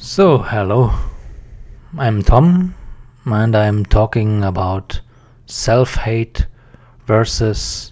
So, hello, I'm Tom, and I'm talking about self-hate versus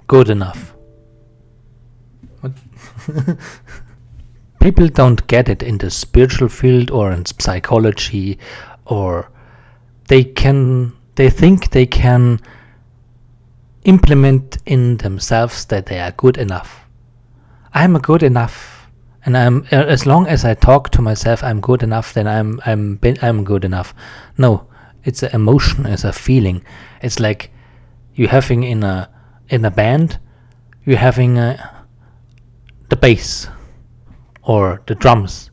good enough. What? People don't get it in the spiritual field or in psychology, or they think they can implement in themselves that they are good enough. I'm good enough. And I'm as long as I talk to myself, I'm good enough. Then I'm good enough. No, it's an emotion, it's a feeling. It's like you having in a band, you having the bass or the drums,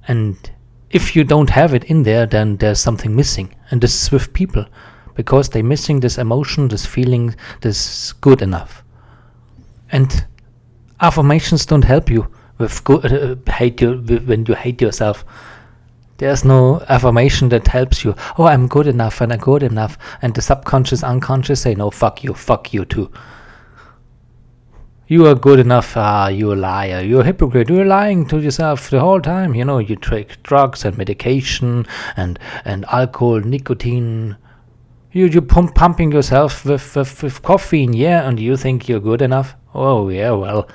and if you don't have it in there, then there's something missing. And this is with people, because they're missing this emotion, this feeling, this good enough. And affirmations don't help you with when you hate yourself. There's no affirmation that helps you. Oh, I'm good enough and I'm good enough. And the subconscious, unconscious say, no, fuck you too. You are good enough. You're a liar. You're a hypocrite. You're lying to yourself the whole time. You know, you take drugs and medication and alcohol, nicotine. You're pumping yourself with caffeine, yeah, and you think you're good enough? Oh, yeah, well,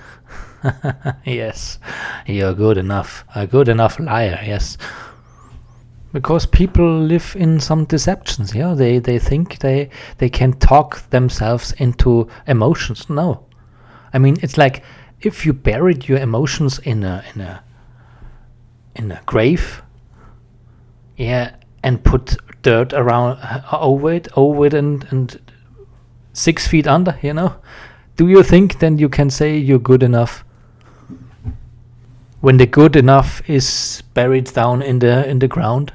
yes, you're good enough. A good enough liar, yes. Because people live in some deceptions, yeah. They think they can talk themselves into emotions. No. I mean, it's like if you buried your emotions in a grave, yeah, and put dirt around over it and 6 feet under, you know. Do you think then you can say you're good enough when the good enough is buried down in the ground?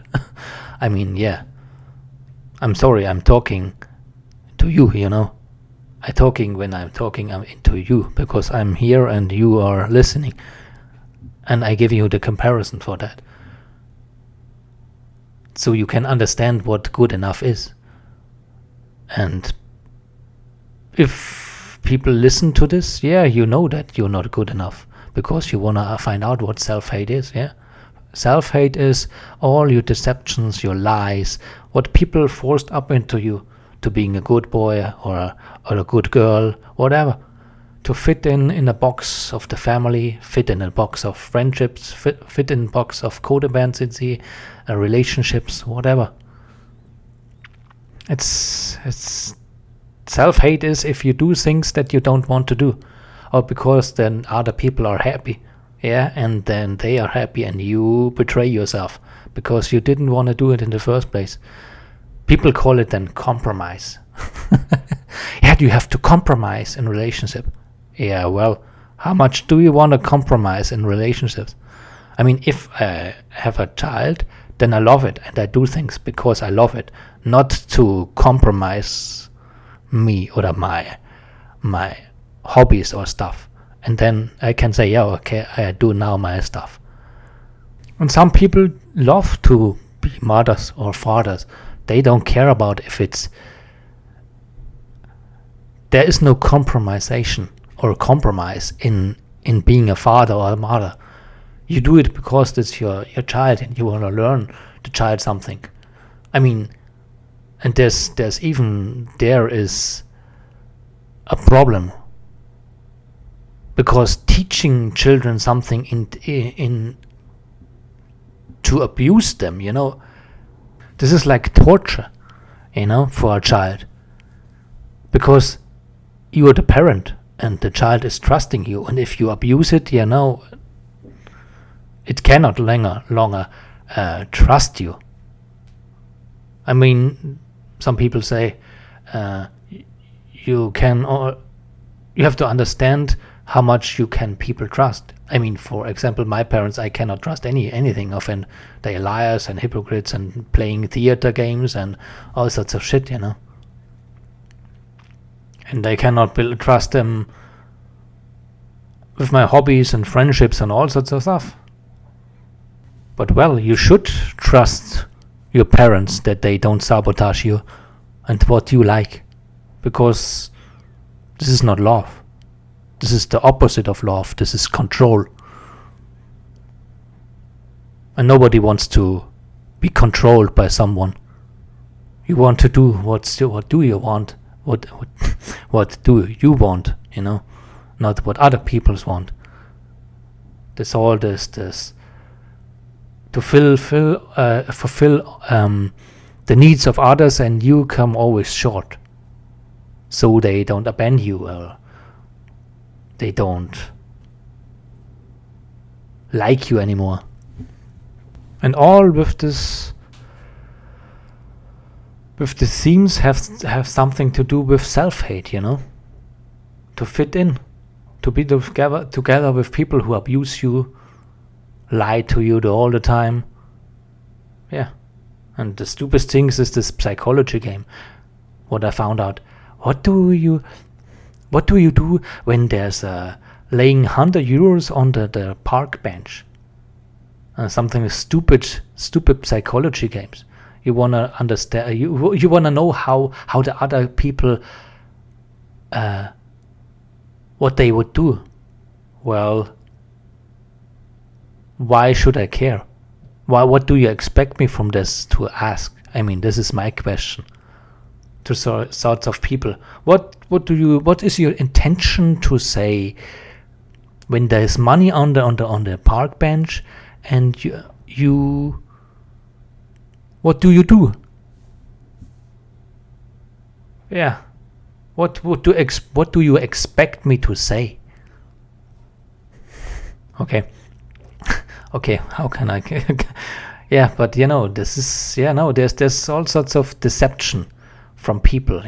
I mean, yeah. I'm sorry, I'm talking to you, you know. When I'm talking, I'm into you, because I'm here and you are listening, and I give you the comparison for that, so you can understand what good enough is. And if people listen to this, yeah, you know that you're not good enough, because you want to find out what self-hate is. Yeah, self-hate is all your deceptions, your lies, what people forced up into you to being a good boy or a good girl, whatever, to fit in a box of the family, fit in a box of friendships, fit in a box of codependency, relationships, whatever. It's self-hate is if you do things that you don't want to do, or because then other people are happy, yeah, and then they are happy and you betray yourself because you didn't want to do it in the first place. People call it then compromise. Yeah, you have to compromise in relationship. Yeah, well, how much do you want to compromise in relationships? I mean, if I have a child, then I love it and I do things because I love it, not to compromise me or my hobbies or stuff. And then I can say, yeah, okay, I do now my stuff. And some people love to be mothers or fathers. They don't care about if it's... There is no compromisation or compromise in being a father or a mother. You do it because it's your child and you want to learn the child something. I mean, and there is a problem, because teaching children something in to abuse them, you know, this is like torture, you know, for a child, because you are the parent and the child is trusting you, and if you abuse it, you know, it cannot longer trust you. I mean, some people say you have to understand how much you can people trust. I mean, for example, my parents, I cannot trust anything of, and they are liars and hypocrites and playing theater games and all sorts of shit, you know. And I cannot trust them with my hobbies and friendships and all sorts of stuff. But well, you should trust your parents that they don't sabotage you and what you like, because this is not love. This is the opposite of love. This is control. And nobody wants to be controlled by someone. You want to do what do you want? What do you want? Not what other people's want. There's all this to fulfill the needs of others, and you come always short. So they don't abandon you, or they don't like you anymore. And all with this themes have something to do with self-hate, to fit in, to be together with people who abuse you, lie to you all the time. Yeah. And the stupidest thing is this psychology game. What I found out. What do you do when there's laying €100 on the park bench? Something stupid psychology games. You wanna understand. You wanna know how the other people, what they would do. Well, why should I care? What do you expect me from this to ask? I mean, this is my question to sorts of people. What is your intention to say when there is money on the park bench, and you what do you do? Yeah. What do you expect me to say? Okay. Okay, how can I? Yeah, but this is there's all sorts of deception from people,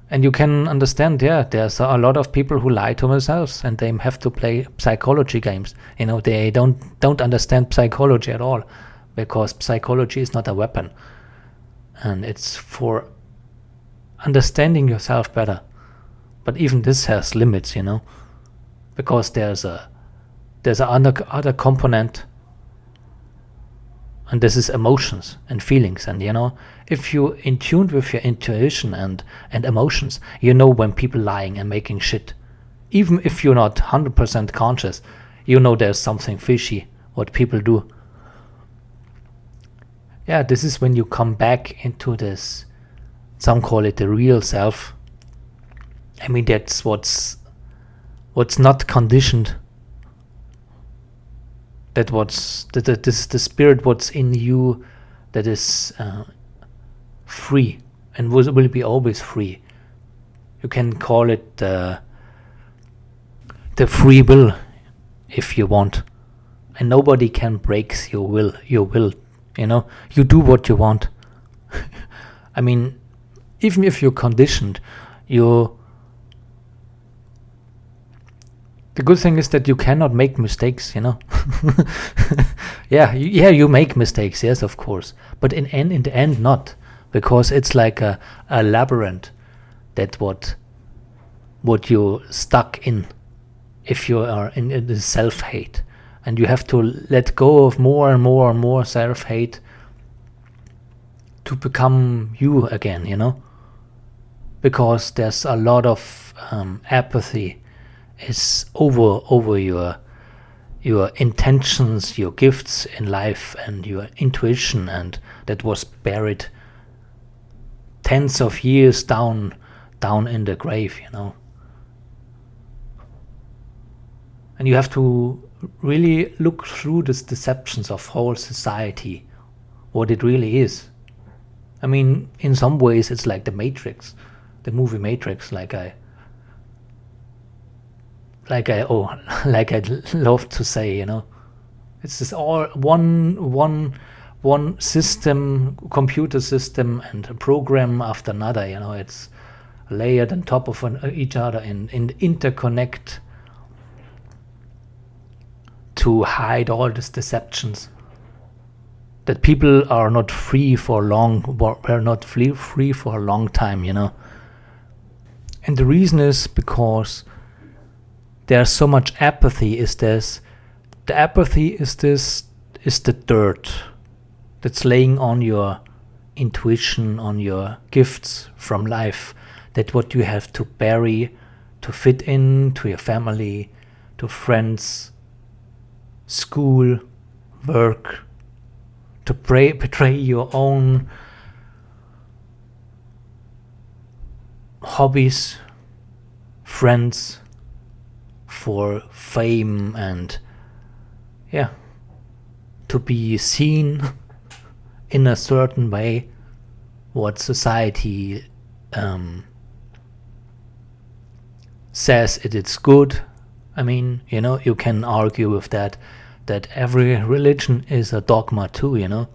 and you can understand. Yeah, there's a lot of people who lie to themselves, and they have to play psychology games. They don't understand psychology at all, because psychology is not a weapon, and it's for understanding yourself better. But even this has limits, because there's another component, and this is emotions and feelings. And if you're in tune with your intuition and emotions, when people lying and making shit, even if you're not 100% conscious, there's something fishy what people do. Yeah, this is when you come back into this, some call it the real self. I mean, that's what's not conditioned. This is the spirit what's in you, that is free and will be always free. You can call it the free will if you want, and nobody can break your will. You do what you want. I mean, even if you're conditioned, the good thing is that you cannot make mistakes, Yeah, you make mistakes, yes, of course. But in the end, not. Because it's like a labyrinth, that what you're stuck in if you are in the self-hate. And you have to let go of more and more and more self-hate to become you again, Because there's a lot of apathy is over your intentions, your gifts in life, and your intuition, and that was buried tens of years down in the grave, And you have to really look through these deceptions of whole society, what it really is. I mean, in some ways it's like the Matrix, the movie Matrix, like I love to say, it's just all one system, computer system, and a program after another. It's layered on top of each other and interconnect to hide all these deceptions. That people are not free for were not free for a long time, And the reason is because there's so much apathy. The apathy is the dirt that's laying on your intuition, on your gifts from life, that what you have to bury to fit in to your family, to friends, school, work, to betray your own hobbies, friends, for fame, and to be seen in a certain way, what society says it is good. I mean, you can argue with that every religion is a dogma too, in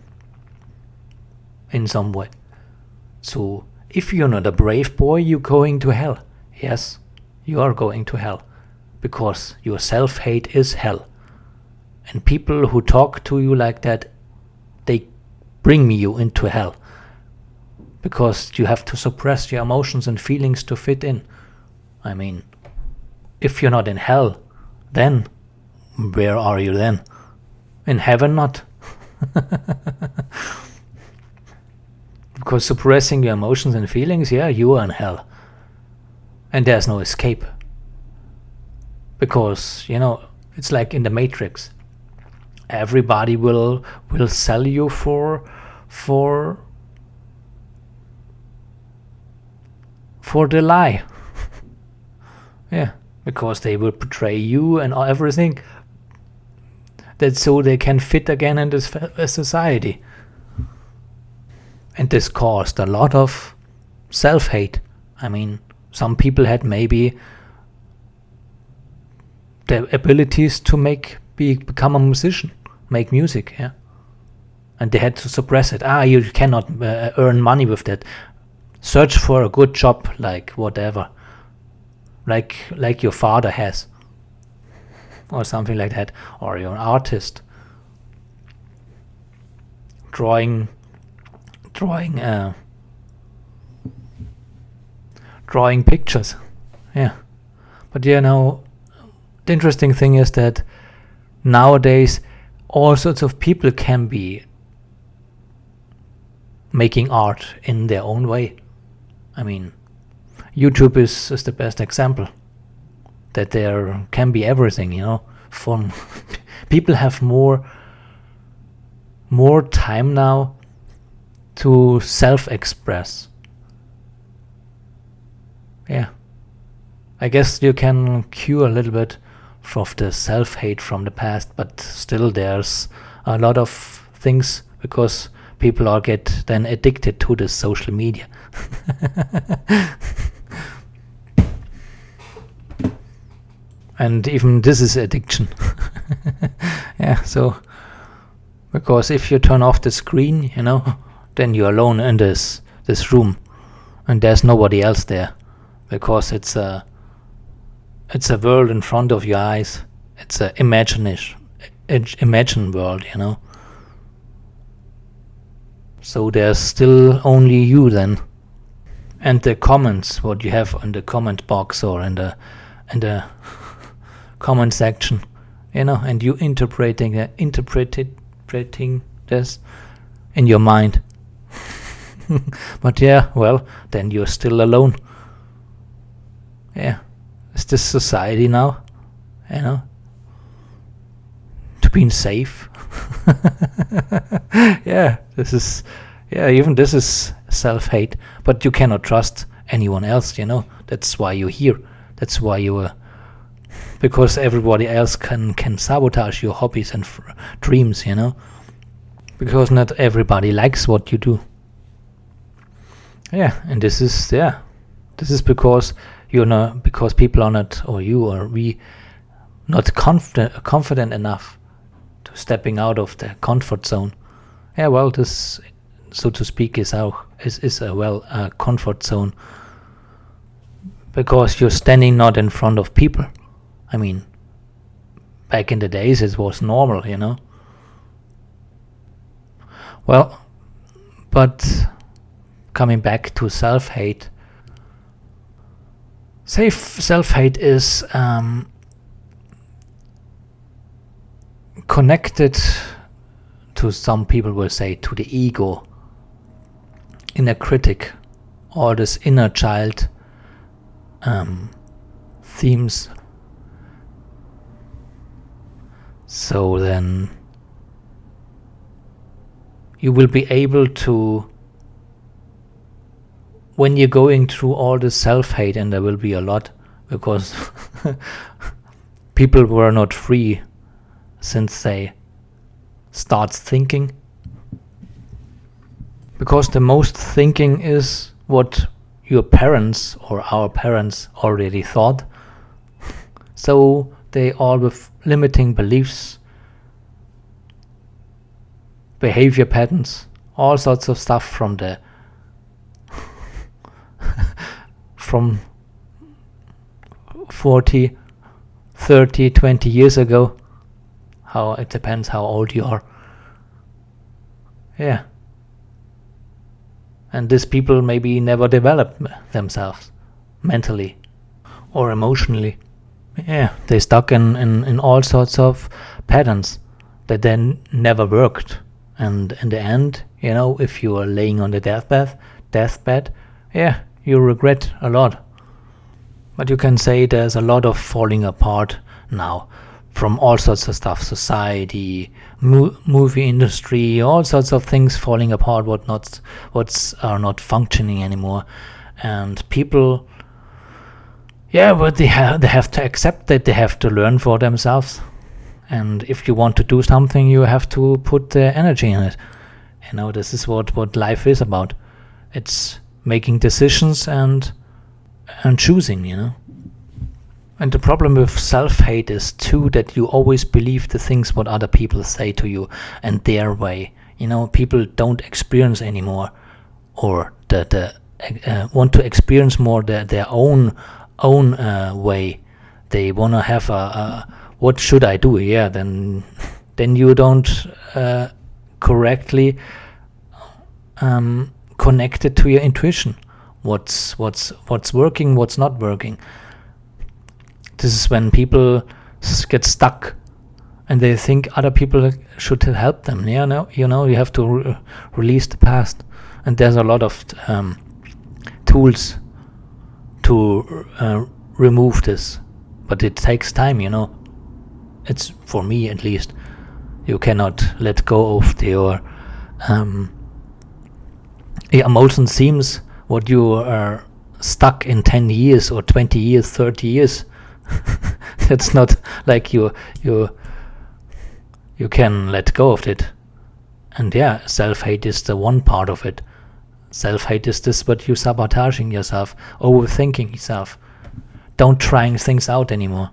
some way. So if you're not a brave boy, you're going to hell. Yes, you are going to hell, because your self-hate is hell. And people who talk to you like that, they bring you into hell, because you have to suppress your emotions and feelings to fit in. I mean, if you're not in hell, then where are you then? In heaven, not. Because suppressing your emotions and feelings, you are in hell. And there's no escape. Because, it's like in the Matrix. Everybody will sell you for the lie. Because they will betray you and everything. That's so they can fit again in this society. And this caused a lot of self-hate. I mean, some people had maybe the abilities to become a musician, make music, and they had to suppress it. You cannot earn money with that. Search for a good job, like whatever, like your father has, or something like that, or you're an artist, drawing pictures. But the interesting thing is that nowadays all sorts of people can be making art in their own way. I mean, YouTube is the best example, that there can be everything, from people have more time now to self-express. I guess you can cure a little bit of the self-hate from the past, but still there's a lot of things, because people get then addicted to the social media. And even this is addiction. So because if you turn off the screen, then you're alone in this room, and there's nobody else there, because it's a world in front of your eyes. It's a imagine world, So there's still only you then, and the comments, what you have in the comment box or in the comment section, and you interpreting this in your mind. But then you're still alone. Is this society now, to being safe? This is even this is self-hate, but you cannot trust anyone else, that's why you're here. That's why you because everybody else can sabotage your hobbies and dreams, because not everybody likes what you do. And this is because because people are not, or you or we, not confident enough to stepping out of the comfort zone. This, so to speak, is a comfort zone, because you're standing not in front of people. I mean, back in the days it was normal, but coming back to self-hate, self-hate is connected to, some people will say, to the ego, inner critic, or this inner child themes. So then you will be able to, when you're going through all this self-hate, and there will be a lot, because people were not free since they start thinking. Because the most thinking is what your parents or our parents already thought. So they all with limiting beliefs, behavior patterns, all sorts of stuff from the from 40, 30, 20 years ago. How it depends how old you are. Yeah. And these people maybe never develop themselves mentally or emotionally. Yeah, they stuck in all sorts of patterns that then never worked. And in the end, if you are laying on the deathbed, yeah, you regret a lot. But you can say there's a lot of falling apart now from all sorts of stuff, society, movie industry, all sorts of things falling apart, what's are not functioning anymore. And people, yeah, but they have to accept that they have to learn for themselves. And if you want to do something, you have to put the energy in it. This is what life is about. It's making decisions and choosing, And the problem with self-hate is too that you always believe the things what other people say to you and their way. People don't experience anymore, or want to experience more their own way. They want to have a what should I do? Yeah, then you don't correctly connect it to your intuition. What's working, what's not working. This is when people get stuck and they think other people should help them. You have to release the past. And there's a lot of tools to remove this. But it takes time, It's, for me at least, you cannot let go of your emotion. Seems what you are stuck in 10 years or 20 years, 30 years. That's not like you can let go of it. And yeah, self-hate is the one part of it. Self-hate is this what you sabotaging yourself, overthinking yourself, don't trying things out anymore.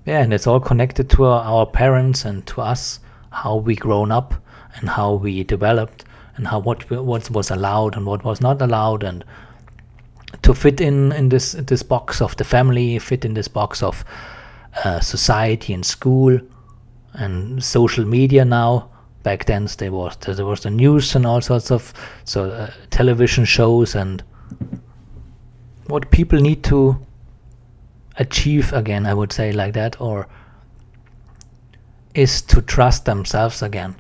Yeah, and it's all connected to our parents and to us, how we grown up and how we developed, and how what was allowed and what was not allowed, and to fit in this box of the family, fit in this box of society and school and social media now. Back then there was the news and all sorts of television shows, and what people need to achieve again, I would say like that, or is to trust themselves again.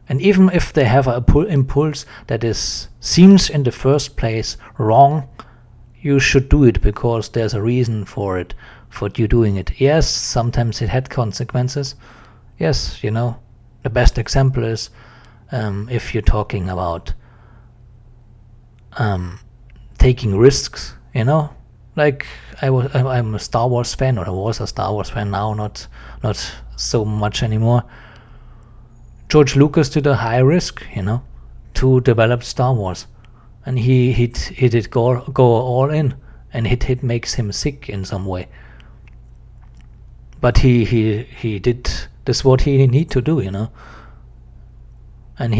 And even if they have a impulse that seems in the first place wrong, you should do it because there's a reason for it, for you doing it. Yes, sometimes it had consequences. Yes, the best example is if you're talking about taking risks, like I'm a Star Wars fan, or I was a Star Wars fan, now not so much anymore. George Lucas did a high risk, to develop Star Wars. And he did go all in, and it makes him sick in some way. But he did this what he need to do, And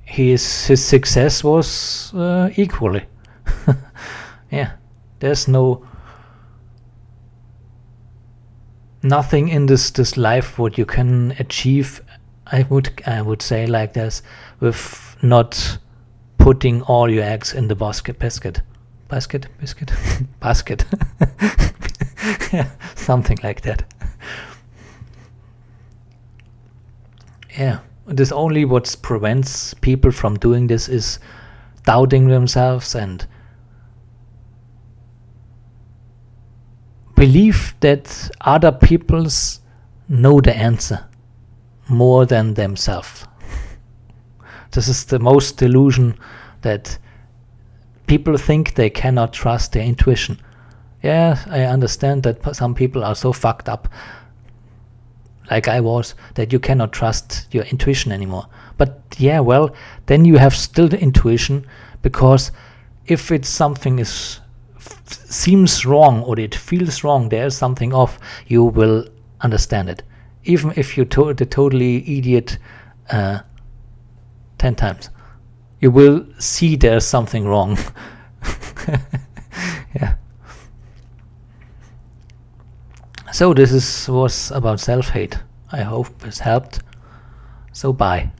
his success was equally. Yeah, there's nothing in this life what you can achieve. I would say like this, with not putting all your eggs in the basket. Yeah, something like that. Yeah, this only what prevents people from doing this is doubting themselves and believe that other people's know the answer. more than themselves. This is the most delusion, that people think they cannot trust their intuition. Yeah, I understand that some people are so fucked up, like I was, that you cannot trust your intuition anymore. But yeah, well, then you have still the intuition, because if it's something seems wrong or it feels wrong, there's something off, you will understand it. Even if you told the totally idiot 10 times, you will see there's something wrong. Yeah. So this was about self-hate. I hope this helped. So bye.